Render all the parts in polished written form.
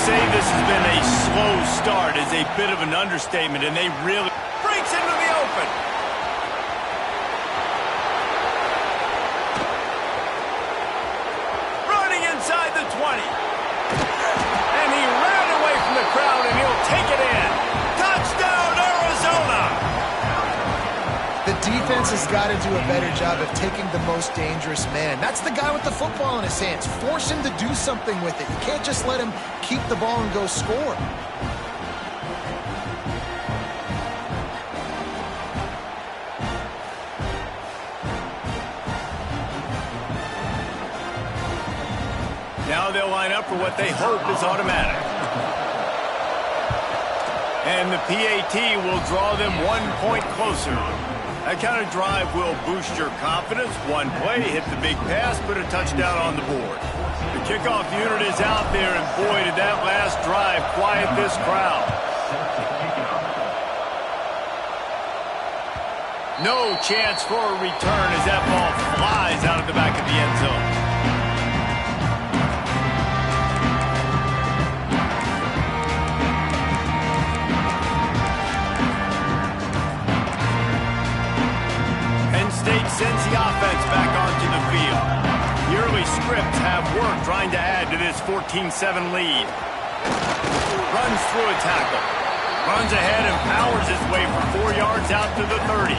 say this has been a slow start is a bit of an understatement, and they really breaks into the open. Running inside the 20. And he ran away from the crowd, and he'll take it in. Touchdown, Arizona! The defense has got to do a better job of taking the most dangerous man. That's the guy with the football in his hands. Force him to do something with it. You can't just let him keep the ball and go score. Now they'll line up for what they hope is automatic. And the PAT will draw them 1 point closer. That kind of drive will boost your confidence. One play, hit the big pass, put a touchdown on the board. The kickoff unit is out there, and boy, did that last drive quiet this crowd. No chance for a return as that ball flies out of the back of the end zone. State sends the offense back onto the field. The early scripts have worked trying to add to this 14-7 lead. Runs through a tackle. Runs ahead and powers his way for 4 yards out to the 30.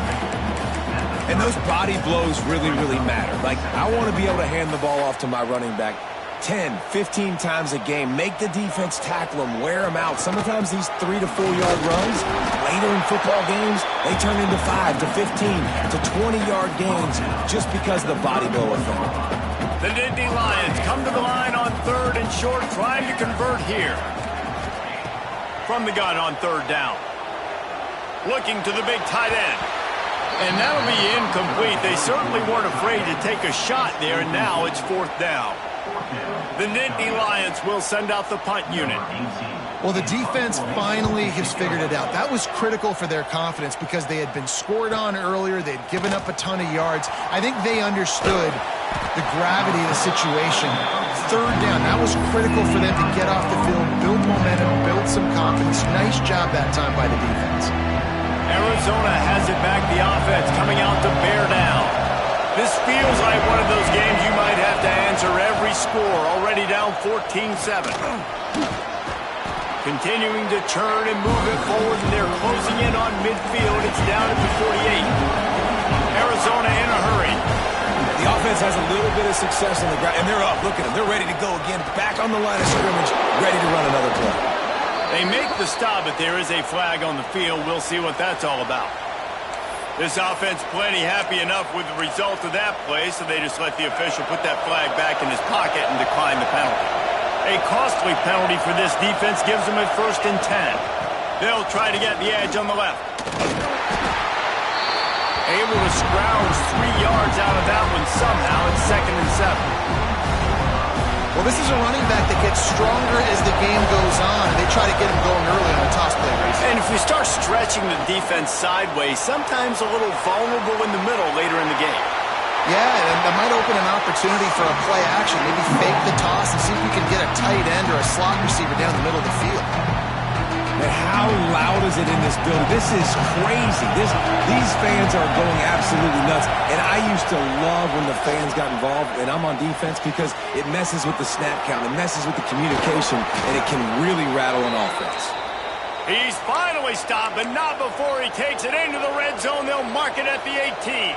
And those body blows really, really matter. Like, I want to be able to hand the ball off to my running back 10, 15 times a game. Make the defense tackle them, wear them out. Sometimes these 3 to 4 yard runs, later in football games, they turn into 5 to 15 to 20-yard gains just because of the body blow effect. The Nittany Lions come to the line on 3rd and short, trying to convert here. From the gun on 3rd down. Looking to the big tight end. And that'll be incomplete. They certainly weren't afraid to take a shot there, and now it's 4th down. The Nittany Lions will send out the punt unit. Well, the defense finally has figured it out. That was critical for their confidence because they had been scored on earlier. They'd given up a ton of yards. I think they understood the gravity of the situation. 3rd down, that was critical for them to get off the field, build momentum, build some confidence. Nice job that time by the defense. Arizona has it back, the offense coming out to bear down. This feels like one of those games you might have to answer every score. Already down 14-7. Continuing to churn and move it forward, and they're closing in on midfield. It's down at the 48. Arizona in a hurry. The offense has a little bit of success on the ground, and they're up. Look at them. They're ready to go again. Back on the line of scrimmage, ready to run another play. They make the stop, but there is a flag on the field. We'll see what that's all about. This offense plenty happy enough with the result of that play, so they just let the official put that flag back in his pocket and decline the penalty. A costly penalty for this defense gives them a 1st and 10. They'll try to get the edge on the left. Able to scrounge 3 yards out of that one somehow. It's 2nd and 7. Well, this is a running back that gets stronger as the game goes on. They try to get him going early on a toss play race. And if we start stretching the defense sideways, sometimes a little vulnerable in the middle later in the game. Yeah, and that might open an opportunity for a play action. Maybe fake the toss and see if you can get a tight end or a slot receiver down the middle of the field. Man, how loud is it in this building? This is crazy. These fans are going absolutely nuts. And I used to love when the fans got involved, and I'm on defense, because it messes with the snap count. It messes with the communication, and it can really rattle an offense. He's finally stopped, but not before he takes it into the red zone. They'll mark it at the 18.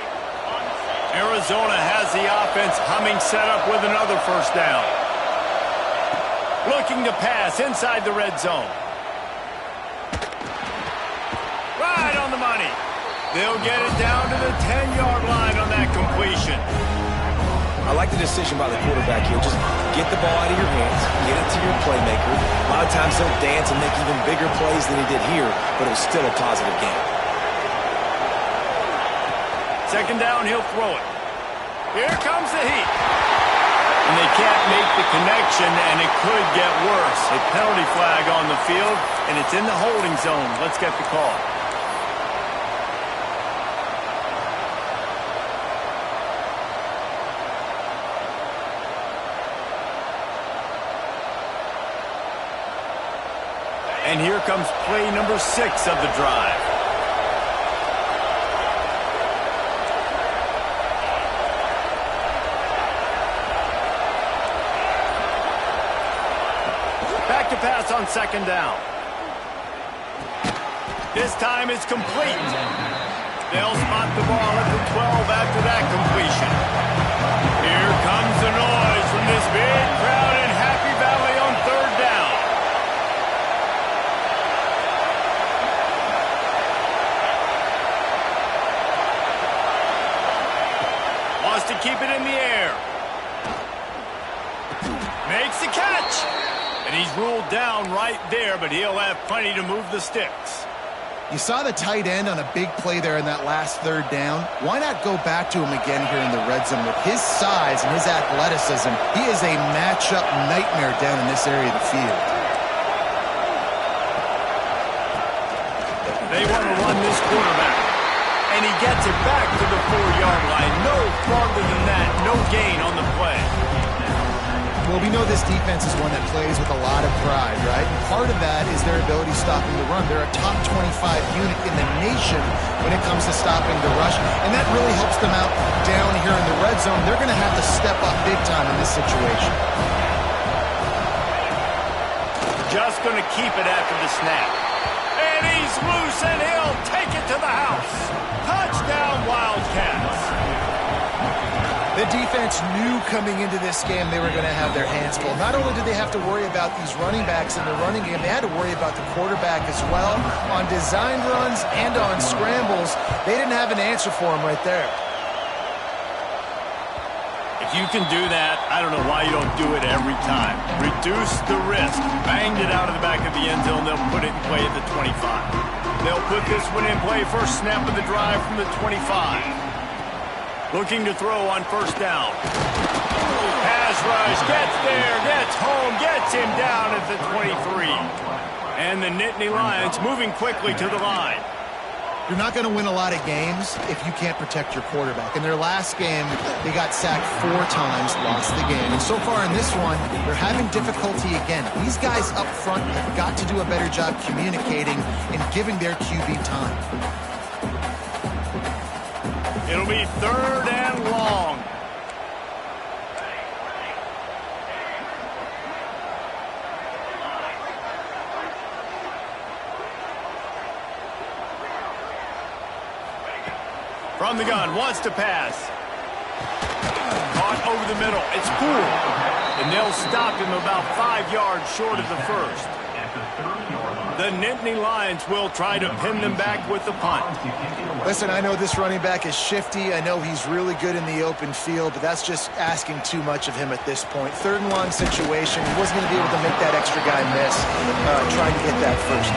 Arizona has the offense humming, set up with another 1st down. Looking to pass inside the red zone. Right on the money. They'll get it down to the 10-yard line on that completion. I like the decision by the quarterback here. Just get the ball out of your hands, get it to your playmaker. A lot of times he'll dance and make even bigger plays than he did here, but it was still a positive game. 2nd down, he'll throw it. Here comes the heat. And they can't make the connection, and it could get worse. A penalty flag on the field, and it's in the holding zone. Let's get the call. And here comes play number 6 of the drive. Back to pass on 2nd down. This time it's complete. They'll spot the ball at the 12 after that completion. Here comes the noise from this big crowd in Happy Valley on 3rd down. Wants to keep it in the air. Makes the catch. And he's ruled down right there, but he'll have plenty to move the sticks. You saw the tight end on a big play there in that last 3rd down. Why not go back to him again here in the red zone? With his size and his athleticism, he is a matchup nightmare down in this area of the field. They want to run this quarterback. And he gets it back to the 4-yard line. No farther than that. No gain on the play. Well, we know this defense is one that plays with a lot of pride, right? And part of that is their ability stopping the run. They're a top 25 unit in the nation when it comes to stopping the rush, and that really helps them out down here in the red zone. They're going to have to step up big time in this situation. Just going to keep it after the snap. And he's loose, and he'll take it to the house. Touchdown, Wildcats. The defense knew coming into this game they were going to have their hands full. Not only did they have to worry about these running backs in the running game, they had to worry about the quarterback as well. On design runs and on scrambles, they didn't have an answer for him right there. If you can do that, I don't know why you don't do it every time. Reduce the risk. Banged it out of the back of the end zone. They'll put it in play at the 25. They'll put this one in play first snap of the drive from the 25. Looking to throw on 1st down. Pass rush, gets there, gets home, gets him down at the 23. And the Nittany Lions moving quickly to the line. You're not going to win a lot of games if you can't protect your quarterback. In their last game, they got sacked 4 times, lost the game. And so far in this one, they're having difficulty again. These guys up front have got to do a better job communicating and giving their QB time. It'll be 3rd and long. From the gun, wants to pass. Caught over the middle. It's Poole. And they'll stop him about 5 yards short of the first. The Nittany Lions will try to pin them back with the punt. Listen, I know this running back is shifty. I know he's really good in the open field, but that's just asking too much of him at this point. 3rd and long situation. He wasn't going to be able to make that extra guy miss, trying to get that first.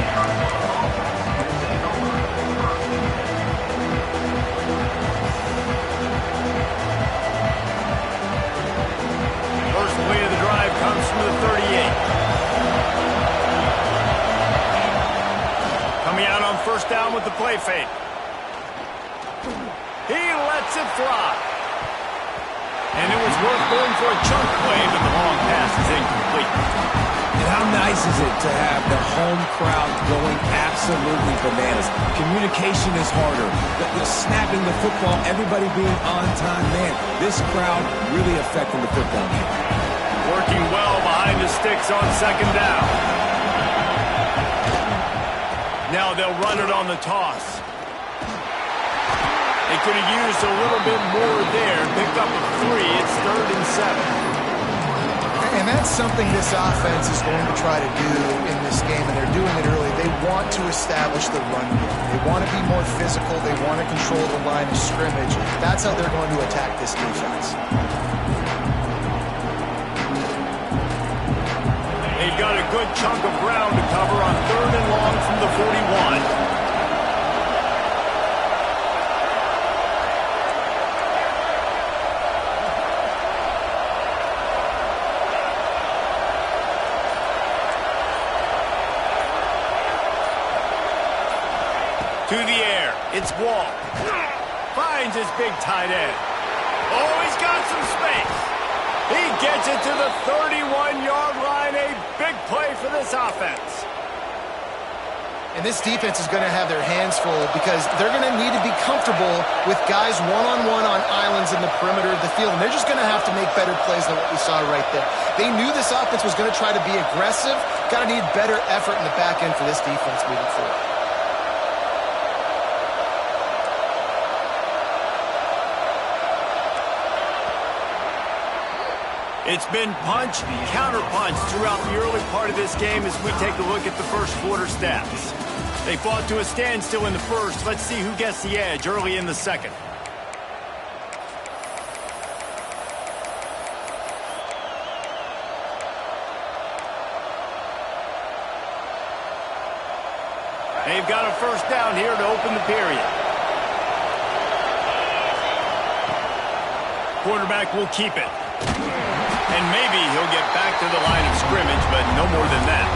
First play of the drive comes from the 38. Coming out on 1st down with the play fake. He lets it fly. And it was worth going for a chunk play, but the long pass is incomplete. And how nice is it to have the home crowd going absolutely bananas? Communication is harder. The snapping the football, everybody being on time. Man, this crowd really affecting the football game. Working well behind the sticks on 2nd down. Now they'll run it on the toss. They could have used a little bit more there. Picked up a 3. It's 3rd and 7. And that's something this offense is going to try to do in this game, and they're doing it early. They want to establish the run game. They want to be more physical. They want to control the line of scrimmage. That's how they're going to attack this defense. They've got a good chunk of ground to cover on 3rd and long from the 41. To the air. It's Wall. Finds his big tight end. Oh, he's got some space. He gets it to the 31-yard line. A big play for this offense. And this defense is going to have their hands full because they're going to need to be comfortable with guys one-on-one on islands in the perimeter of the field. And they're just going to have to make better plays than what we saw right there. They knew this offense was going to try to be aggressive. Got to need better effort in the back end for this defense moving forward. It's been punch, counter-punch throughout the early part of this game as we take a look at the first quarter stats. They fought to a standstill in the first. Let's see who gets the edge early in the second. They've got a first down here to open the period. Quarterback will keep it. And maybe he'll get back to the line of scrimmage, but no more than that.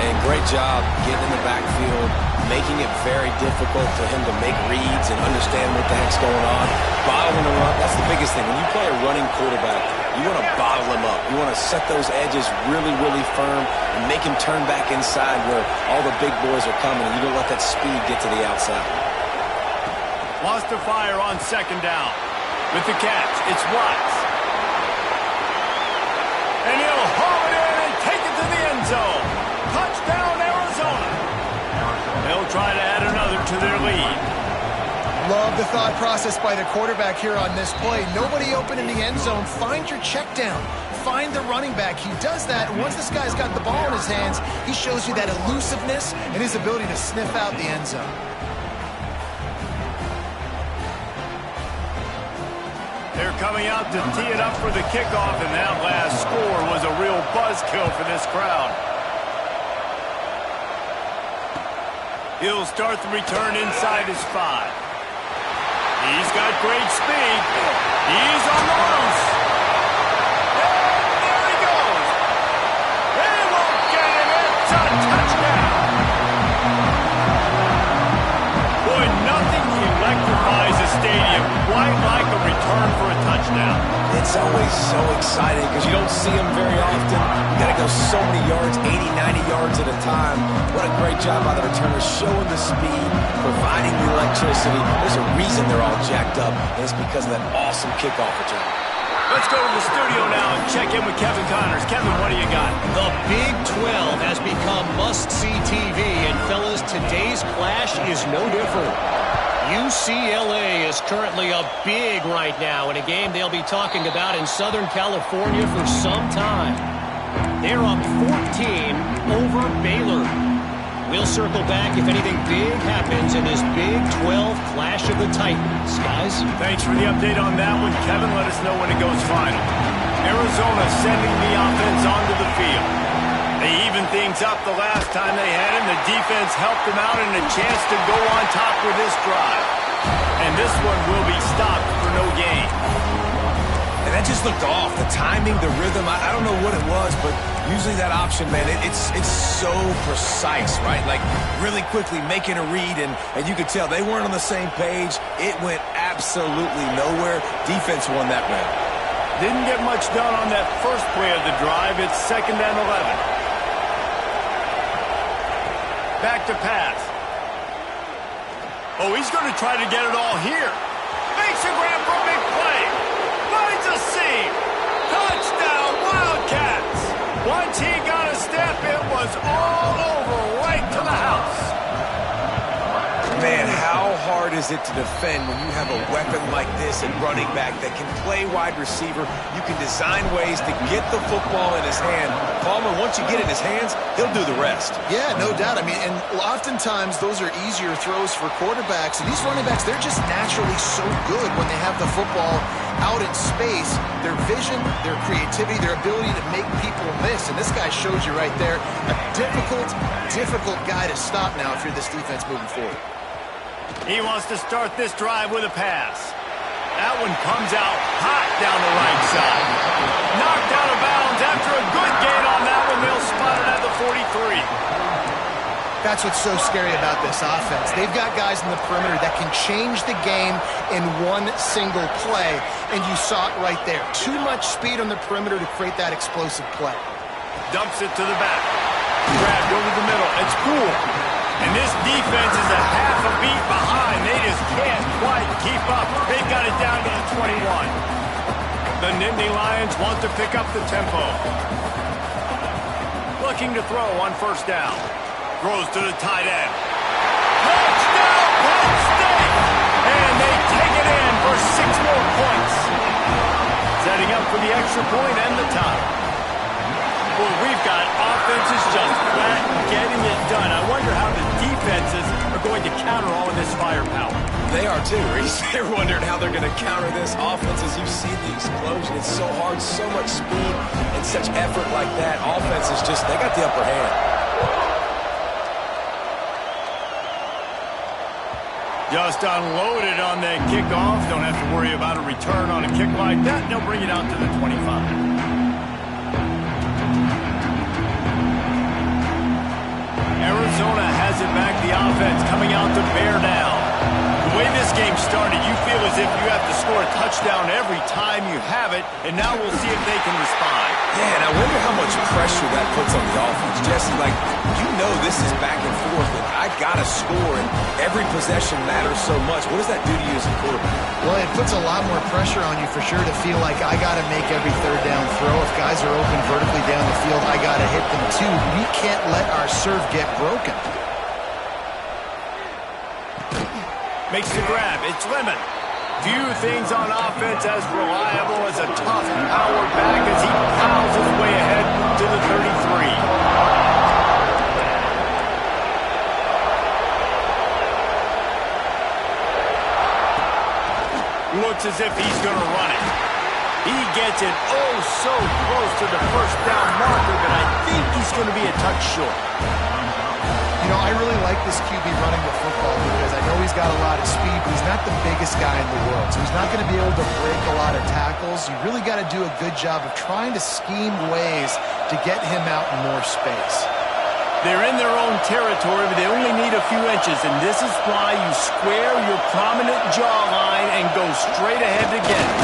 And great job getting in the backfield, making it very difficult for him to make reads and understand what the heck's going on. Bottling him up, that's the biggest thing. When you play a running quarterback, you want to bottle him up. You want to set those edges really, really firm and make him turn back inside where all the big boys are coming, and you don't let that speed get to the outside. Lost to fire on second down. With the catch, it's Watts. And he'll haul it in and take it to the end zone. Touchdown, Arizona. They'll try to add another to their lead. Love the thought process by the quarterback here on this play. Nobody open in the end zone. Find your check down. Find the running back. He does that, and once this guy's got the ball in his hands, he shows you that elusiveness and his ability to sniff out the end zone. They're coming out to tee it up for the kickoff, and that last score was a real buzzkill for this crowd. He'll start the return inside his 5. He's got great speed. He's on the loose. And there he goes. They won't get him. It's a touchdown. Boy, nothing electrifies a stadium quite like a return for a touchdown. It's always so exciting because you don't see them very often. You got to go so many yards, 80, 90 yards at a time. What a great job by the returners, showing the speed, providing the electricity. There's a reason they're all jacked up, and it's because of that awesome kickoff return. Let's go to the studio now and check in with Kevin Connors. Kevin, what do you got? The Big 12 has become must-see TV, and fellas, today's clash is no different. UCLA is currently up big right now in a game they'll be talking about in Southern California for some time. They're up 14 over Baylor. We'll circle back if anything big happens in this Big 12 clash of the Titans. Guys? Thanks for the update on that one, Kevin. Let us know when it goes final. Arizona sending the offense onto the field. They evened things up the last time they had him. The defense helped them out and a chance to go on top with this drive. And this one will be stopped for no gain. And that just looked off. The timing, the rhythm, I don't know what it was, but usually that option, man, it's so precise, right? Like really quickly making a read, and you could tell they weren't on the same page. It went absolutely nowhere. Defense won that round. Didn't get much done on that first play of the drive. It's 2nd and 11. Back to pass. Oh, he's going to try to get it all here. Makes a grab for a big play. Finds a seam. Touchdown, Wildcats. Once he got a step, it was all over right to the house. Man, how hard is it to defend when you have a weapon like this at running back that can play wide receiver? You can design ways to get the football in his hand. Palmer, once you get it in his hands, he'll do the rest. Yeah, no doubt. I mean, and oftentimes those are easier throws for quarterbacks. And these running backs, they're just naturally so good when they have the football out in space. Their vision, their creativity, their ability to make people miss. And this guy shows you right there a difficult guy to stop now if you're this defense moving forward. He wants to start this drive with a pass. That one comes out hot down the right side. Knocked out of bounds after a good gain on that one. They'll spot it at the 43. That's what's so scary about this offense. They've got guys in the perimeter that can change the game in one single play, and you saw it right there. Too much speed on the perimeter to create that explosive play. Dumps it to the back. Grab, go to the middle. It's cool. And this defense is a half a beat behind. They just can't quite keep up. They've got it down to the 21. The Nittany Lions want to pick up the tempo. Looking to throw on first down. Throws to the tight end. Touchdown, Penn State! And they take it in for 6 more points. Setting up for the extra point and the tie. Well, we've got offenses just flat getting it done. I wonder how the defenses are going to counter all of this firepower. They are too, Reese. They're wondering how they're going to counter this offense. As you see the explosion, it's so hard, so much speed, and such effort like that. Offenses just, they got the upper hand. Just unloaded on that kickoff. Don't have to worry about a return on a kick like that. They'll bring it out to the 25. Arizona has it back. The offense coming out to bear down. The way this game started, you feel as if you have to score a touchdown every time you have it, and now we'll see if they can respond. Yeah, and I wonder how much pressure that puts on the offense. Jesse, like, you know this is back and forth, and I got to score, and every possession matters so much. What does that do to you as a quarterback? Well, it puts a lot more pressure on you for sure to feel like I got to make every third down throw. If guys are open vertically down the field, I got to hit them too. We can't let our serve get broken. Makes the grab. It's Lemon. Few things on offense as reliable as a tough power back as he plows his way ahead to the 33. Looks as if he's going to run it. He gets it oh so close to the first down marker, but I think he's going to be a touch short. You know, I really like this QB running the football because I know he's got a lot of speed, but he's not the biggest guy in the world. So he's not going to be able to break a lot of tackles. You really got to do a good job of trying to scheme ways to get him out in more space. They're in their own territory, but they only need a few inches, and this is why you square your prominent jawline and go straight ahead to get it.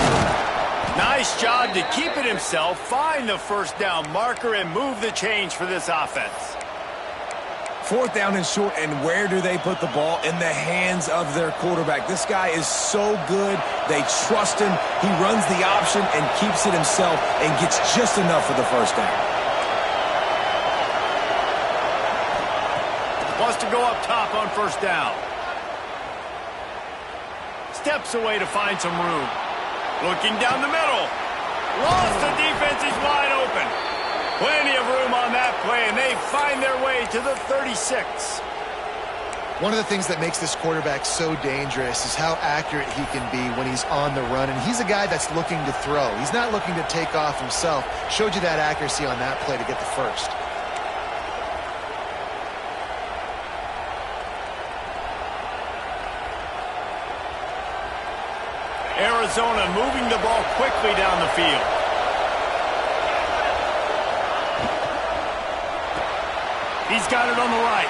Nice job to keep it himself, find the first down marker, and move the chains for this offense. 4th down and short, and where do they put the ball? In the hands of their quarterback. This guy is so good. They trust him. He runs the option and keeps it himself and gets just enough for the first down. Wants to go up top on first down. Steps away to find some room. Looking down the middle. Lost the defense. He's wide open. Plenty of room on that play, and they find their way to the 36. One of the things that makes this quarterback so dangerous is how accurate he can be when he's on the run, and he's a guy that's looking to throw. He's not looking to take off himself. Showed you that accuracy on that play to get the first. Arizona moving the ball quickly down the field. He's got it on the right.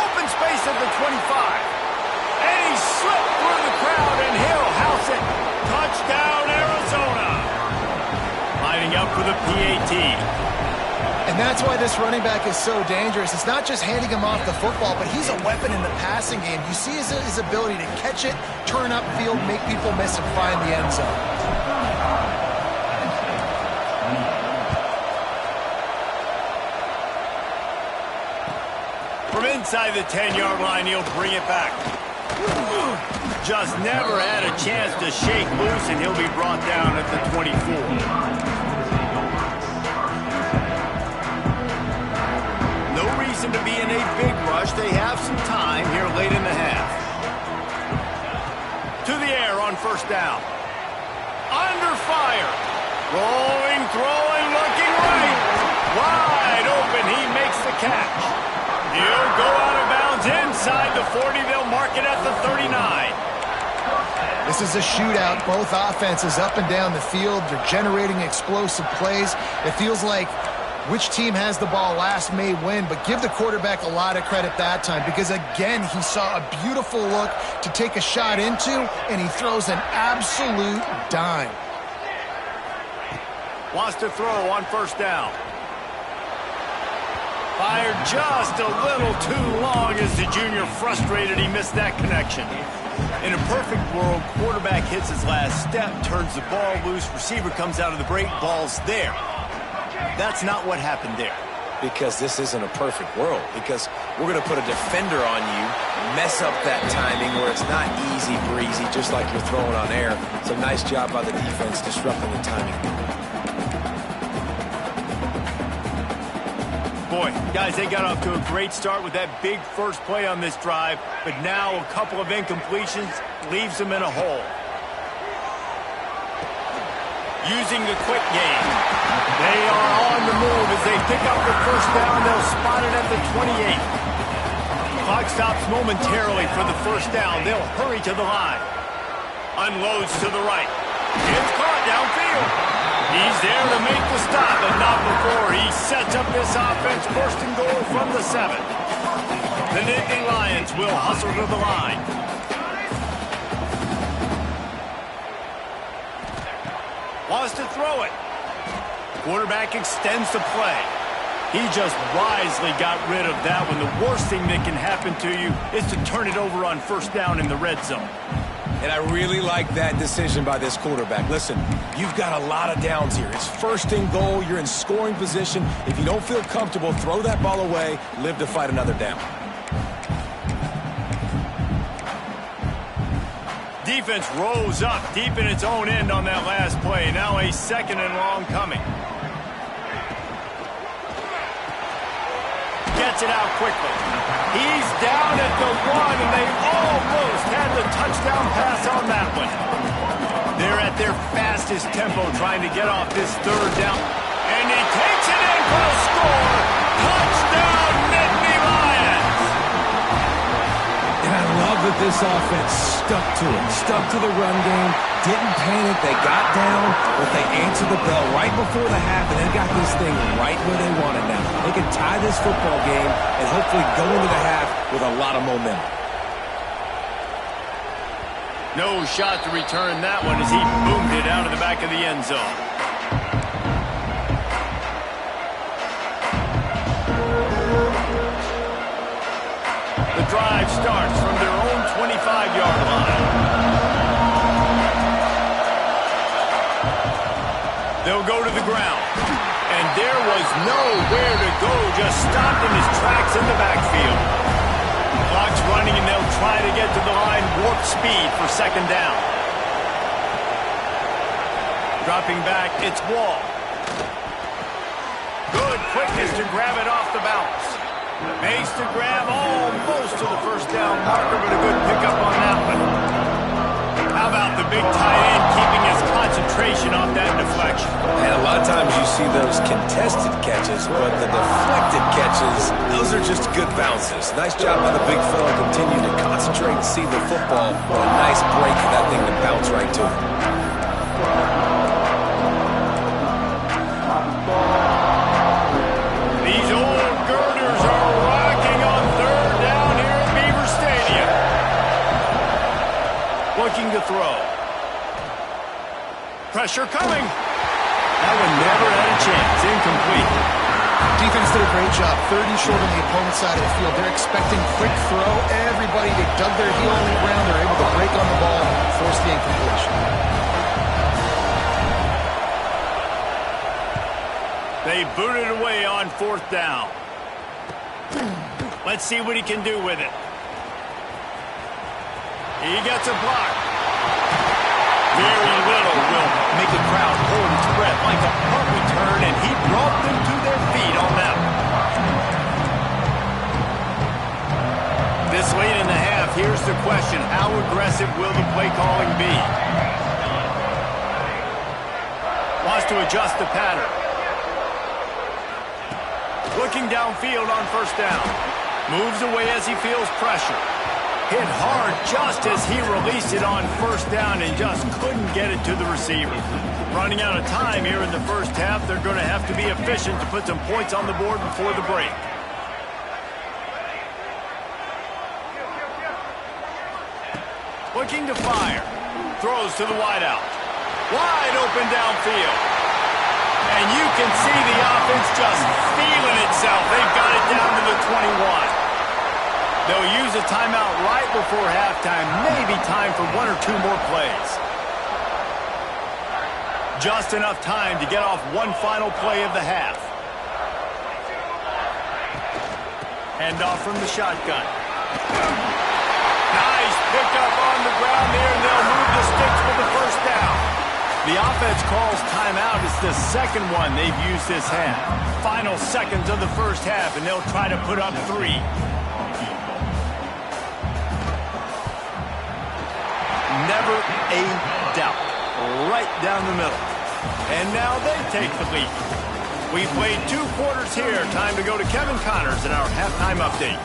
Open space at the 25. And he slipped through the crowd, and he'll house it. Touchdown, Arizona. Lining up for the PAT. And that's why this running back is so dangerous. It's not just handing him off the football, but he's a weapon in the passing game. You see his ability to catch it, turn upfield, make people miss, and find the end zone. From inside the 10-yard line, he'll bring it back. Just never had a chance to shake loose, and he'll be brought down at the 24. No reason to be in a big rush. They have some time here late in the half. To the air on first down. Under fire. Rolling, throwing, looking right. Wide open. He makes the catch. He'll go out of bounds inside the 40. They'll mark it at the 39. This is a shootout. Both offenses up and down the field. They're generating explosive plays. It feels like which team has the ball last may win, but give the quarterback a lot of credit that time because, again, he saw a beautiful look to take a shot into, and he throws an absolute dime. Wants to throw on first down. Fired just a little too long as the junior frustrated he missed that connection. In a perfect world, quarterback hits his last step, turns the ball loose, receiver comes out of the break, ball's there. That's not what happened there. Because this isn't a perfect world. Because we're going to put a defender on you, mess up that timing where it's not easy breezy, just like you're throwing on air. It's a nice job by the defense disrupting the timing. Boy, guys, they got off to a great start with that big first play on this drive, but now a couple of incompletions leaves them in a hole. Using the quick game. They are on the move as they pick up the first down. They'll spot it at the 28. Clock stops momentarily for the first down. They'll hurry to the line. Unloads to the right. It's caught downfield. He's there to make the stop, but not before he sets up this offense. First and goal from the 7. The Nittany Lions will hustle to the line. Wants to throw it. Quarterback extends the play. He just wisely got rid of that one. The worst thing that can happen to you is to turn it over on first down in the red zone. And I really like that decision by this quarterback. Listen, you've got a lot of downs here. It's first and goal. You're in scoring position. If you don't feel comfortable, throw that ball away. Live to fight another down. Defense rose up deep in its own end on that last play. Now a second and long coming. Gets it out quickly. He's down at the 1, and they almost had the touchdown pass on that one. They're at their fastest tempo trying to get off this third down. And he takes it in for a score. Touchdown, Nittany Lions! And I love that this offense stuck to it. Stuck to the run game. Didn't panic. They got down, but they answered the bell right before the half, and they got this thing right where they want it now. They can tie this football game and hopefully go into the half with a lot of momentum. No shot to return that one as he boomed it out of the back of the end zone. The drive starts from their own 25-yard line. They'll go to the ground. And there was nowhere to go, just stopped in his tracks in the backfield. Clock's running, and they'll try to get to the line, warp speed for second down. Dropping back, it's Wall. Good quickness to grab it off the bounce. Makes the grab almost to the first down marker, but a good pickup on that one. How about the big tight end keeping his concentration off that deflection? And a lot of times you see those contested catches, but the deflected catches, those are just good bounces. Nice job by the big fella. Continue to concentrate and see the football. A nice break for that thing to bounce right to it. These old girders are rocking on third down here at Beaver Stadium. Looking to throw. Pressure coming. That one never had a chance. Incomplete. Defense did a great job. 30 short on the opponent's side of the field. They're expecting quick throw. Everybody, they dug their heel on the ground. They're able to break on the ball and force the incompletion. They booted away on fourth down. Let's see what he can do with it. He gets a block. Very little will make a crowd hold its breath like a punt return, and he brought them to their feet on that one. This late in the half, here's the question. How aggressive will the play calling be? Wants to adjust the pattern. Looking downfield on first down. Moves away as he feels pressure. Hit hard just as he released it on first down and just couldn't get it to the receiver. Running out of time here in the first half. They're going to have to be efficient to put some points on the board before the break. Looking to fire. Throws to the wideout. Wide open downfield. And you can see the offense just feeling itself. They've got it They'll use a timeout right before halftime, maybe time for 1 or 2 more plays. Just enough time to get off one final play of the half. Handoff from the shotgun. Nice pickup on the ground there, and they'll move the sticks for the first down. The offense calls timeout. It's the second one they've used this half. Final seconds of the first half, and they'll try to put up 3. Never a doubt. Right down the middle. And now they take the lead. We played 2 quarters here. Time to go to Kevin Connors in our halftime update.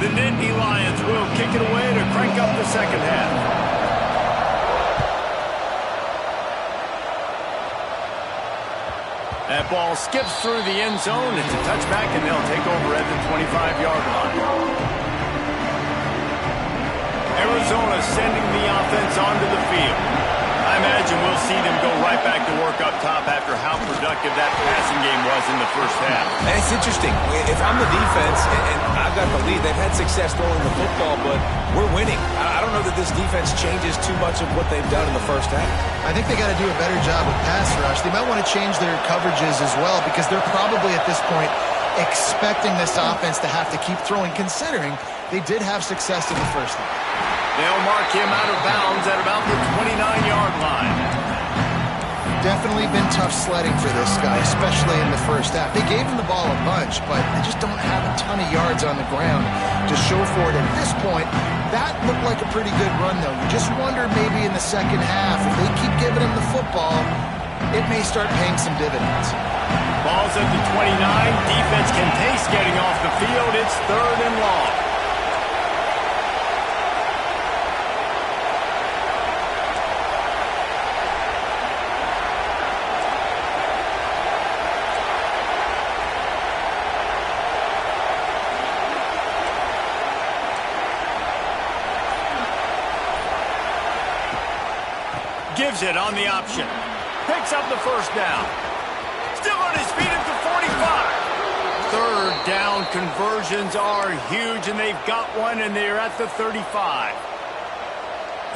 The Nittany Lions will kick it away to crank up the second half. That ball skips through the end zone. It's a touchback, and they'll take over at the 25-yard line. Arizona sending the offense onto the field. I imagine we'll see them go right back to work up top after how productive that passing game was in the first half. And it's interesting. If I'm the defense and I've got the lead, they've had success throwing the football, but we're winning. I don't know that this defense changes too much of what they've done in the first half. I think they got to do a better job with pass rush. They might want to change their coverages as well because they're probably at this point expecting this offense to have to keep throwing, considering they did have success in the first half. They'll mark him out of bounds at about the 29-yard line. Definitely been tough sledding for this guy, especially in the first half. They gave him the ball a bunch, but they just don't have a ton of yards on the ground to show for it. At this point, that looked like a pretty good run, though. You just wonder maybe in the second half, if they keep giving him the football, it may start paying some dividends. Ball's at the 29. Defense can taste getting off the field. It's 3rd and long. Gives it on the option. Picks up the first down. Still on his feet at the 45. 3rd down conversions are huge, and they've got one, and they're at the 35.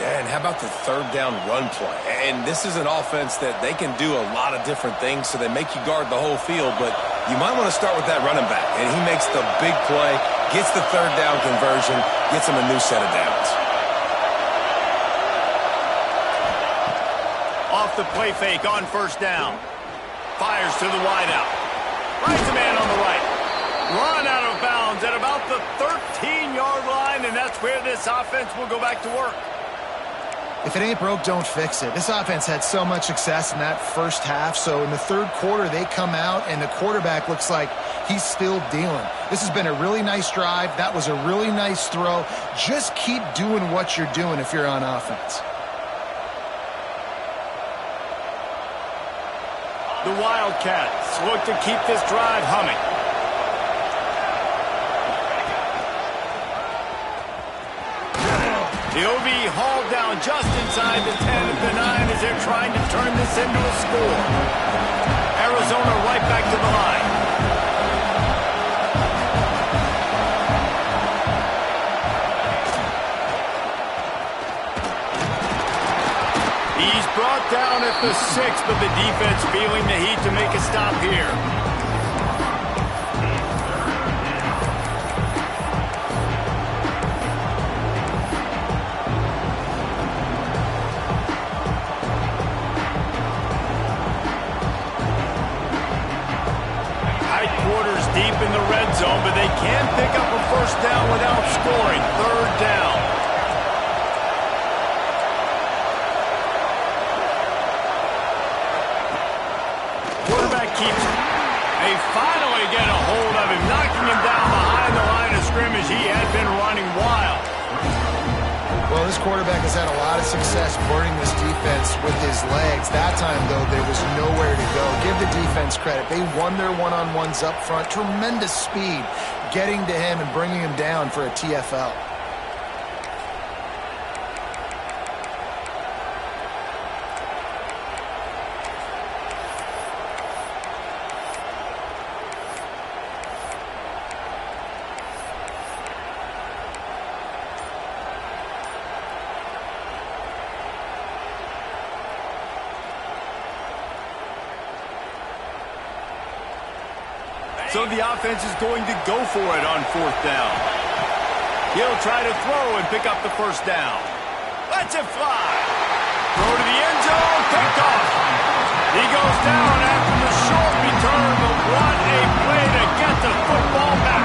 Yeah, and how about the 3rd down run play? And this is an offense that they can do a lot of different things, so they make you guard the whole field, but you might want to start with that running back. And he makes the big play, gets the 3rd down conversion, gets him a new set of downs. Off the play fake on first down. Fires to the wideout. Finds a man on the right. Run out of bounds at about the 13-yard line, and that's where this offense will go back to work. If it ain't broke, don't fix it. This offense had so much success in that first half, so in the 3rd quarter, they come out, and the quarterback looks like he's still dealing. This has been a really nice drive. That was a really nice throw. Just keep doing what you're doing if you're on offense. The Wildcats look to keep this drive humming. He'll be hauled down just inside the 10 at the 9 as they're trying to turn this into a score. Arizona right back to the line. He's brought down at the 6, but the defense feeling the heat to make a stop here. Tight quarters deep in the red zone, but they can pick up a first down without scoring. 3rd down. Keeps him. They finally get a hold of him, knocking him down behind the line of scrimmage. He had been running wild. Well, this quarterback has had a lot of success burning this defense with his legs. That time, though, there was nowhere to go. Give the defense credit. They won their one-on-ones up front. Tremendous speed getting to him and bringing him down for a TFL. So the offense is going to go for it on 4th down. He'll try to throw and pick up the first down. Lets it fly. Throw to the end zone. Picked off. He goes down after the short return, but what a play to get the football back.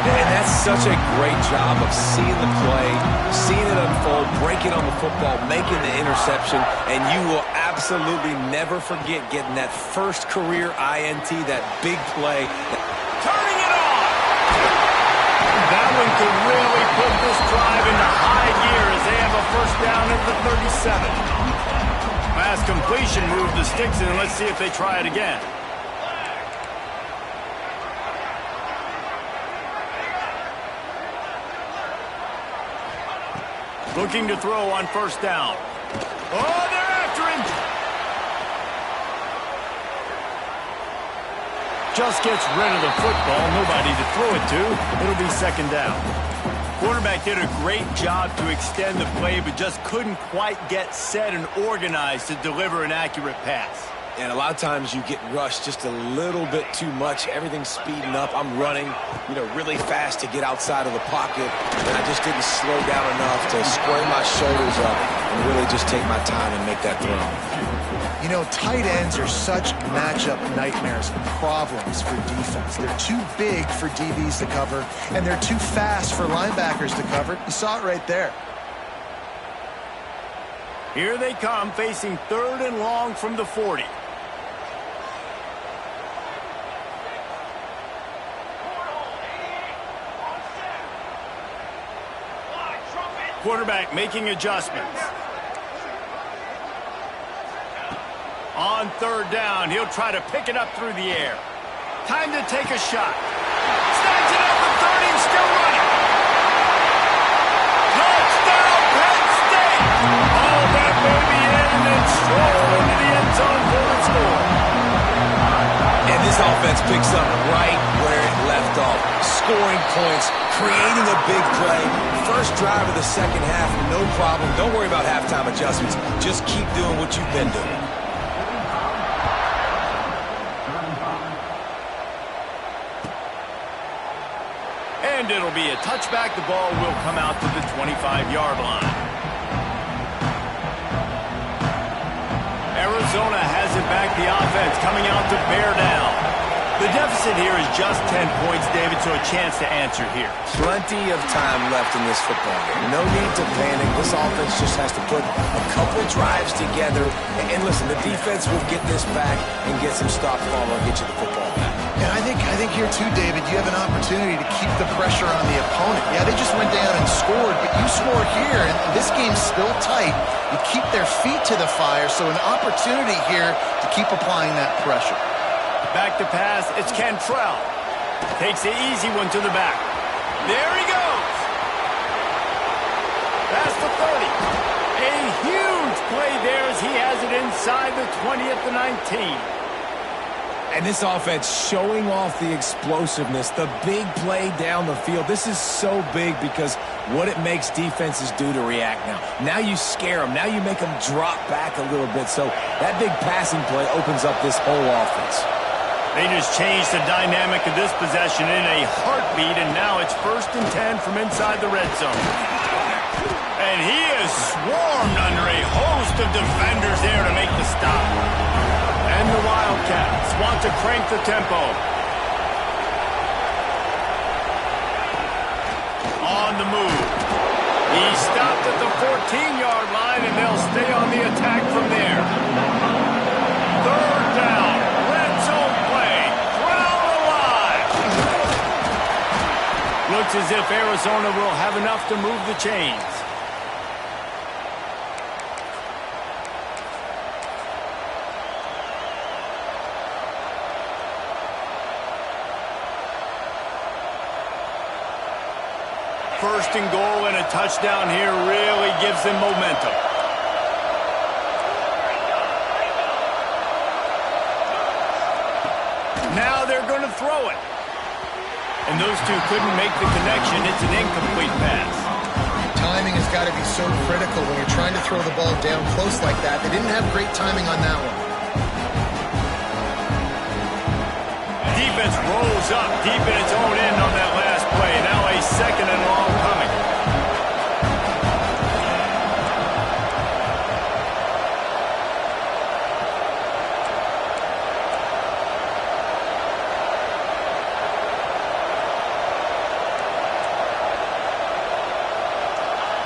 And that's such a great job of seeing the play, seeing it unfold, breaking on the football, making the interception, and you will absolutely never forget getting that first career INT, that big play. Turning it on! That one could really put this drive into high gear as they have a first down at the 37. Pass completion moved the sticks in. Let's see if they try it again. Looking to throw on first down. Oh, they're after him! Just gets rid of the football. Nobody to throw it to. It'll be second down. Quarterback did a great job to extend the play, but just couldn't quite get set and organized to deliver an accurate pass. And a lot of times you get rushed just a little bit too much. Everything's speeding up. I'm running, really fast to get outside of the pocket. And I just didn't slow down enough to square my shoulders up and really just take my time and make that throw. Tight ends are such matchup nightmares and problems for defense. They're too big for DBs to cover, and they're too fast for linebackers to cover. You saw it right there. Here they come, facing 3rd and long from the 40. Quarterback making adjustments. On 3rd down, he'll try to pick it up through the air. Time to take a shot. Snags it at the 30 and still running. Touchdown, Penn State! All that baby in and then stroll into the end zone for the score. And this offense picks up right where it left off. Scoring points, creating a big play. First drive of the second half, no problem. Don't worry about halftime adjustments. Just keep doing what you've been doing. And it'll be a touchback. The ball will come out to the 25-yard line. Arizona has it back. The offense coming out to bear down. The deficit here is just 10 points, David, so a chance to answer here. Plenty of time left in this football game. No need to panic. This offense just has to put a couple drives together. And listen, the defense will get this back and get some stop follow and get you the football back. And I think here too, David, you have an opportunity to keep the pressure on the opponent. Yeah, they just went down and scored, but you score here, and this game's still tight. You keep their feet to the fire, so an opportunity here to keep applying that pressure. Back to pass, it's Cantrell. Takes the easy one to the back. There he goes. Past the 30. A huge play there as he has it inside the 20 at the 19. And this offense showing off the explosiveness, the big play down the field. This is so big because what it makes defenses do to react now. Now you scare them. Now you make them drop back a little bit. So that big passing play opens up this whole offense. They just changed the dynamic of this possession in a heartbeat, and now it's 1st and 10 from inside the red zone. And he is swarmed under a host of defenders there to make the stop. And the Wildcats want to crank the tempo. On the move. He stopped at the 14-yard line, and they'll stay on the attack from there. 3rd down. Red zone play. Crowd alive. Looks as if Arizona will have enough to move the chains. First and goal and a touchdown here really gives them momentum. Now they're going to throw it. And those two couldn't make the connection. It's an incomplete pass. Timing has got to be so critical when you're trying to throw the ball down close like that. They didn't have great timing on that one. defense rolls up deep in its own end on that last play. Now a second and long coming.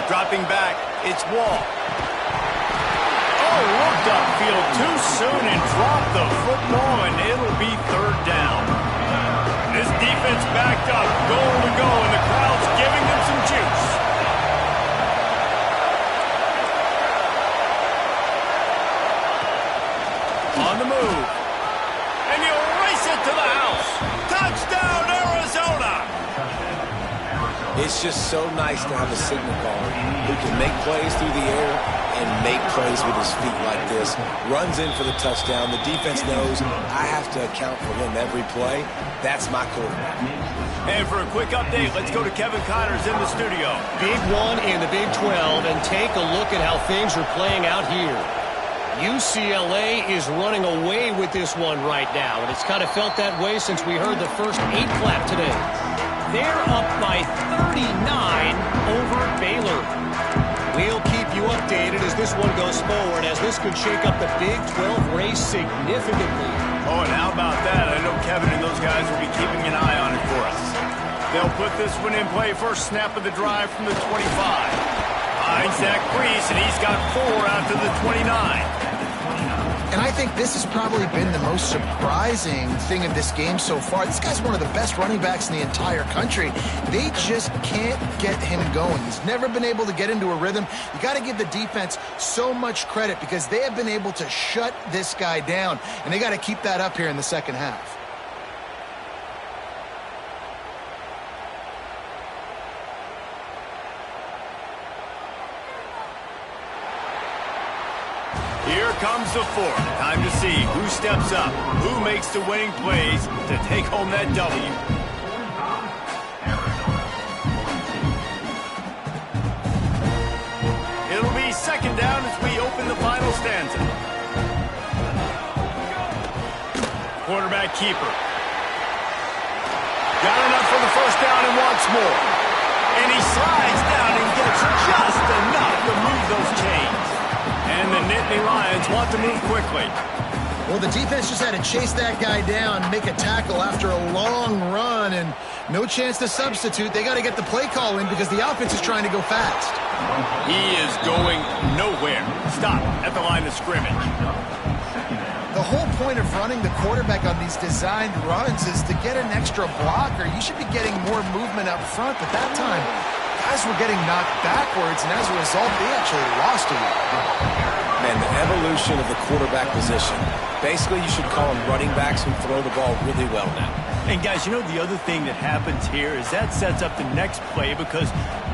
Dropping back, it's Wall. Oh, looked upfield too soon and dropped the football, and it'll be third down. This defense backed up, goal to go, and the crowd's giving them some juice. On the move. And he'll race it to the house. Touchdown, Arizona! It's just so nice to have a signal caller who can make plays through the air and make plays with his feet like this. Runs in for the touchdown. The defense knows I have to account for him every play. That's my quarterback. And for a quick update, let's go to Kevin Connors in the studio. Big one in the Big 12, and take a look at how things are playing out here. UCLA is running away with this one right now, and it's kind of felt that way since we heard the first 8 clap today. They're up by 39 over Baylor. We'll keep you updated as this one goes forward, as this could shake up the Big 12 race significantly. Oh, and how about that? I know Kevin and those guys will be keeping an eye on it for us. They'll put this one in play. First snap of the drive from the 25. Finds Zach Priest, and he's got 4 out to the 29. And I think this has probably been the most surprising thing of this game so far. This guy's one of the best running backs in the entire country. They just can't get him going. He's never been able to get into a rhythm. You got to give the defense so much credit because they have been able to shut this guy down, and they got to keep that up here in the second half. Here comes the fourth. Time to see who steps up, who makes the winning plays to take home that W. It'll be second down as we open the final stanza. Quarterback keeper. Got enough for the first down and wants more. And he slides down and gets just enough to move those chains. And the Nittany Lions want to move quickly. Well, the defense just had to chase that guy down, make a tackle after a long run, and no chance to substitute. They got to get the play call in because the offense is trying to go fast. He is going nowhere. Stop at the line of scrimmage. The whole point of running the quarterback on these designed runs is to get an extra blocker. You should be getting more movement up front, but that time, guys were getting knocked backwards, and as a result, they actually lost a week. Man, the evolution of the quarterback position. Basically, you should call them running backs who throw the ball really well now. And guys, you know the other thing that happens here is that sets up the next play because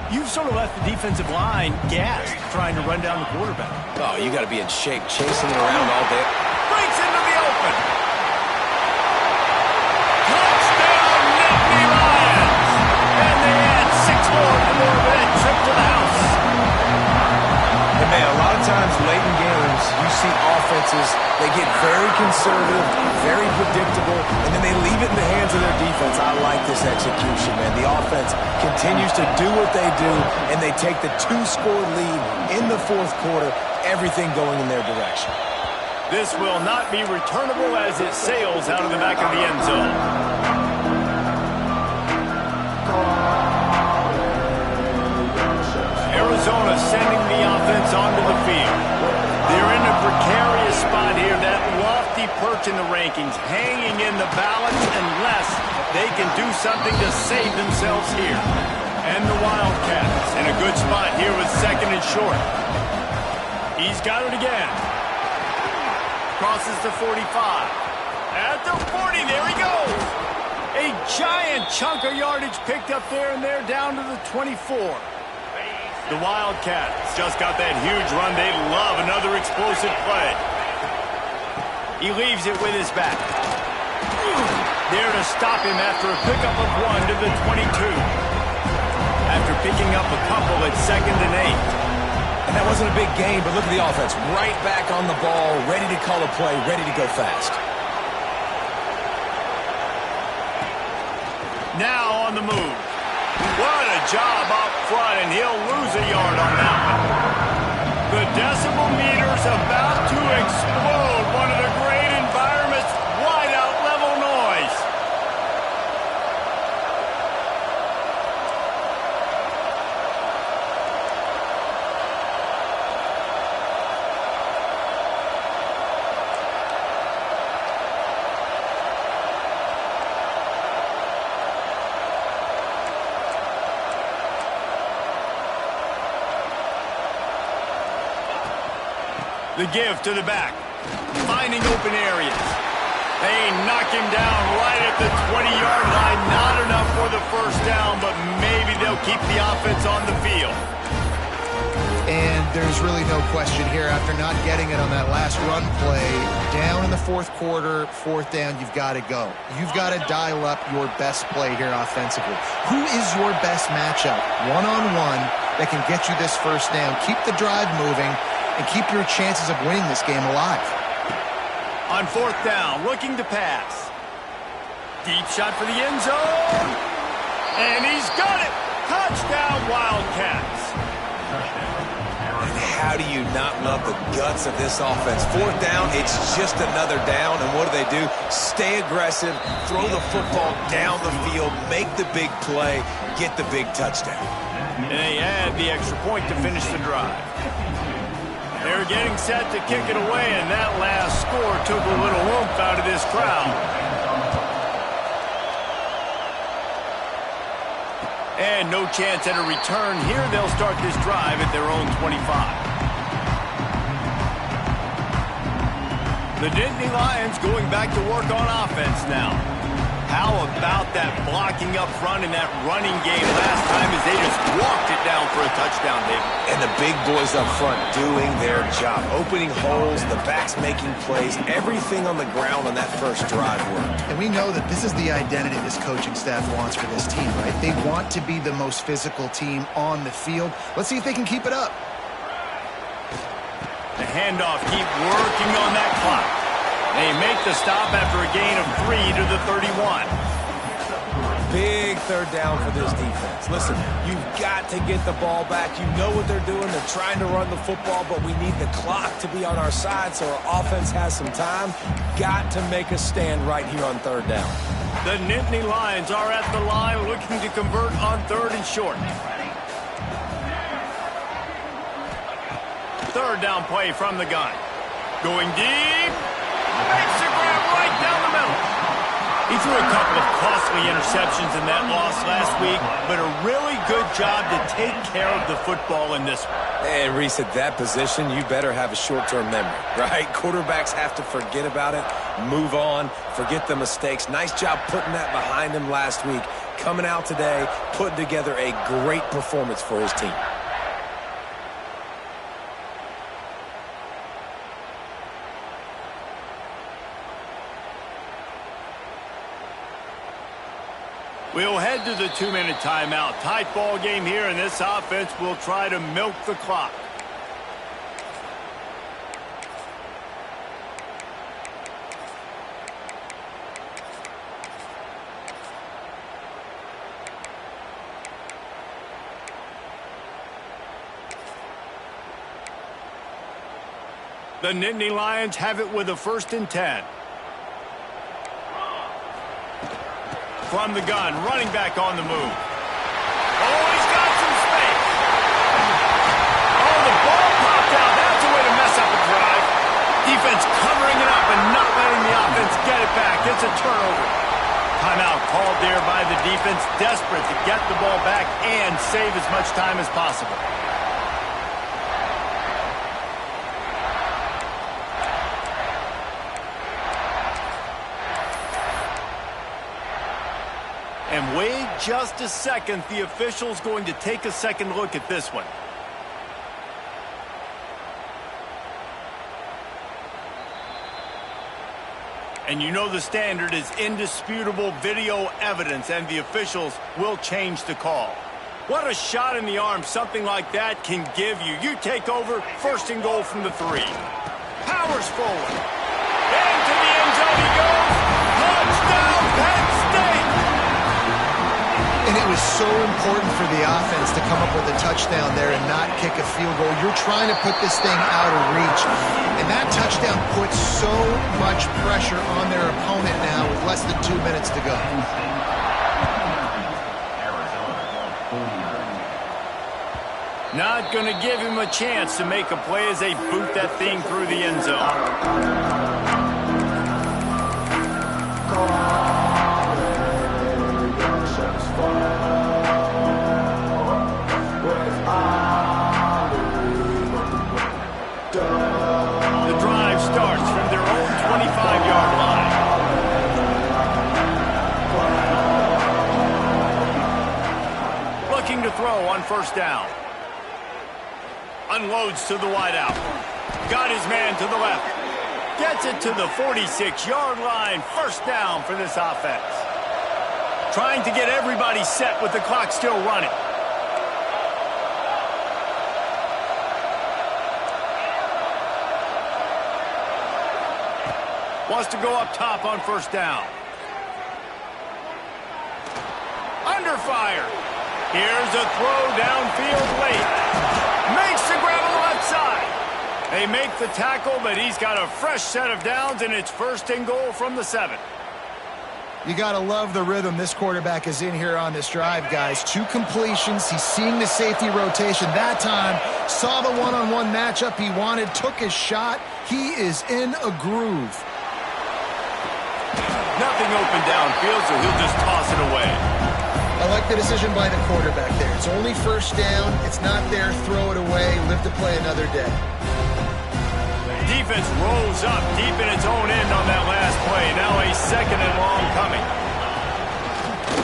you've sort of left the defensive line gassed trying to run down the quarterback. Oh, you got to be in shape, chasing it around all day. Breaks into the open. Touchdown, Nittany Lions! And they add 6 more for that trip to the house. And man, a lot of times late in games, you see offenses, they get very conservative, very predictable, and then they leave it in the hands of their defense. I like this execution, man. The offense continues to do what they do, and they take the 2-score lead in the fourth quarter, everything going in their direction. This will not be returnable as it sails out of the back of the end zone. Arizona sending the offense onto the field. They're in a precarious spot here, that lofty perch in the rankings, hanging in the balance unless they can do something to save themselves here. And the Wildcats in a good spot here with second and short. He's got it again. Crosses the 45. At the 40, there he goes. A giant chunk of yardage picked up there, and they're down to the 24. The Wildcats just got that huge run. They love another explosive play. He leaves it with his back. There to stop him after a pickup of 1 to the 22. After picking up a couple at 2nd and 8. And that wasn't a big gain, but look at the offense. Right back on the ball, ready to call a play, ready to go fast. Now on the move. What a job up front, and he'll lose a yard on that one. The decibel meter's about to explode. One of the great environments, wide-out level noise. The give to the back, finding open areas. They knock him down right at the 20-yard line. Not enough for the first down, but maybe they'll keep the offense on the field. And there's really no question here, after not getting it on that last run play, down in the fourth quarter, fourth down, you've got to go. You've got to dial up your best play here offensively. Who is your best matchup, one-on-one, that can get you this first down? Keep the drive moving and keep your chances of winning this game alive. On fourth down, looking to pass. Deep shot for the end zone. And he's got it. Touchdown, Wildcats. And how do you not love the guts of this offense? Fourth down, it's just another down. And what do? Stay aggressive, throw the football down the field, make the big play, get the big touchdown. And they add the extra point to finish the drive. They're getting set to kick it away, and that last score took a little oomph out of this crowd. And no chance at a return here. They'll start this drive at their own 25. The Nittany Lions going back to work on offense now. How about that blocking up front in that running game last time as they just walked it down for a touchdown, David? And the big boys up front doing their job. Opening holes, the backs making plays, everything on the ground on that first drive worked. And we know that this is the identity this coaching staff wants for this team, right? They want to be the most physical team on the field. Let's see if they can keep it up. The handoff, keep working on that clock. They make the stop after a gain of 3 to the 31. Big third down for this defense. Listen, you've got to get the ball back. You know what they're doing. They're trying to run the football, but we need the clock to be on our side so our offense has some time. Got to make a stand right here on third down. The Nittany Lions are at the line looking to convert on third and short. Third down play from the gun. Going deep. Makes the grab right down the middle. He threw a couple of costly interceptions in that loss last week, but a really good job to take care of the football in this one. And Reese, at that position, you better have a short-term memory, right? Quarterbacks have to forget about it, move on, forget the mistakes. Nice job putting that behind him last week. Coming out today, putting together a great performance for his team. We'll head to the 2-minute timeout. Tight ball game here, and this offense will try to milk the clock. The Nittany Lions have it with a 1st and 10. From the gun, running back on the move. Oh, he's got some space. Oh, the ball popped out. That's a way to mess up a drive. Defense covering it up and not letting the offense get it back. It's a turnover. Timeout called there by the defense, desperate to get the ball back and save as much time as possible. And wait just a second. The official's going to take a second look at this one. And you know the standard is indisputable video evidence, and the officials will change the call. What a shot in the arm something like that can give you. You take over, 1st and goal from the 3. Powers forward. Into the end zone he goes. Touchdown, Penn State! was so important for the offense to come up with a touchdown there and not kick a field goal. You're trying to put this thing out of reach. And that touchdown puts so much pressure on their opponent now with less than 2 minutes to go. Not going to give him a chance to make a play as they boot that thing through the end zone. The drive starts from their own 25-yard line. Looking to throw on first down. Unloads to the wideout. Got his man to the left. Gets it to the 46-yard line. First down for this offense. Trying to get everybody set with the clock still running. Wants to go up top on first down. Under fire. Here's a throw downfield late. Makes the grab on the left side. They make the tackle, but he's got a fresh set of downs, and it's first and goal from the 7. You got to love the rhythm this quarterback is in here on this drive, guys. 2 completions. He's seeing the safety rotation. That time, saw the one-on-one matchup he wanted, took his shot. He is in a groove. Nothing open downfield, so he'll just toss it away. I like the decision by the quarterback there. It's only first down. It's not there. Throw it away. Live to play another day. Defense rolls up deep in its own end on that last play. Now a second and long coming.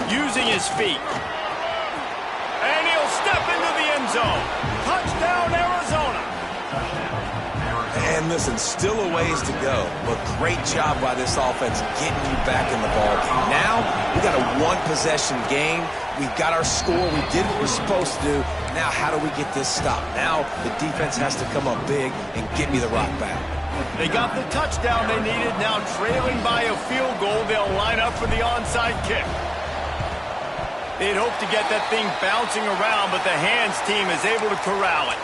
Using his feet. And he'll step into the end zone. Touchdown, Arizona. And listen, still a ways to go, but great job by this offense getting you back in the ball game. Now, we got a one-possession game. We've got our score. We did what we're supposed to do. Now, how do we get this stopped? Now, the defense has to come up big and get me the rock back. They got the touchdown they needed. Now, trailing by a field goal, they'll line up for the onside kick. They'd hope to get that thing bouncing around, but the hands team is able to corral it.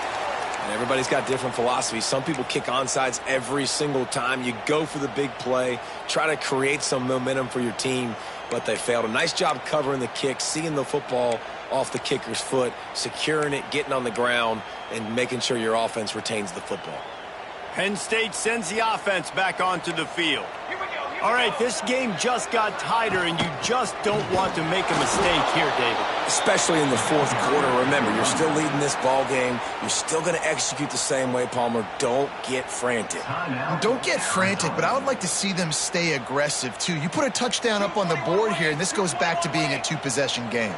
And everybody's got different philosophies. Some people kick onside every single time. You go for the big play, try to create some momentum for your team, but they failed. A nice job covering the kick, seeing the football off the kicker's foot, securing it, getting on the ground, and making sure your offense retains the football. Penn State sends the offense back onto the field. All right, this game just got tighter, and you just don't want to make a mistake here, David. Especially in the fourth quarter. Remember, you're still leading this ball game. You're still going to execute the same way, Palmer. Don't get frantic. Don't get frantic, but I would like to see them stay aggressive, too. You put a touchdown up on the board here, and this goes back to being a 2-possession game.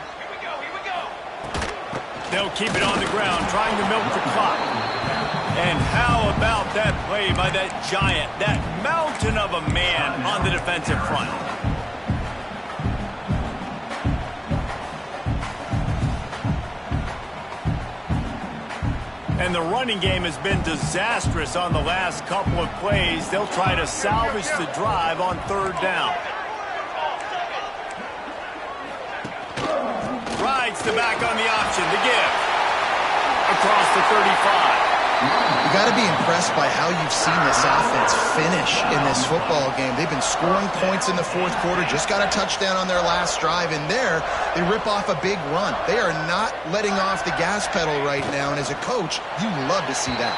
They'll keep it on the ground, trying to milk the clock. And how about that play by that giant, that mountain of a man on the defensive front? And the running game has been disastrous on the last couple of plays. They'll try to salvage the drive on third down. Rides the back on the option, the give. Across the 35. You got to be impressed by how you've seen this offense finish in this football game. They've been scoring points in the fourth quarter, just got a touchdown on their last drive, and there they rip off a big run. They are not letting off the gas pedal right now, and as a coach, you love to see that.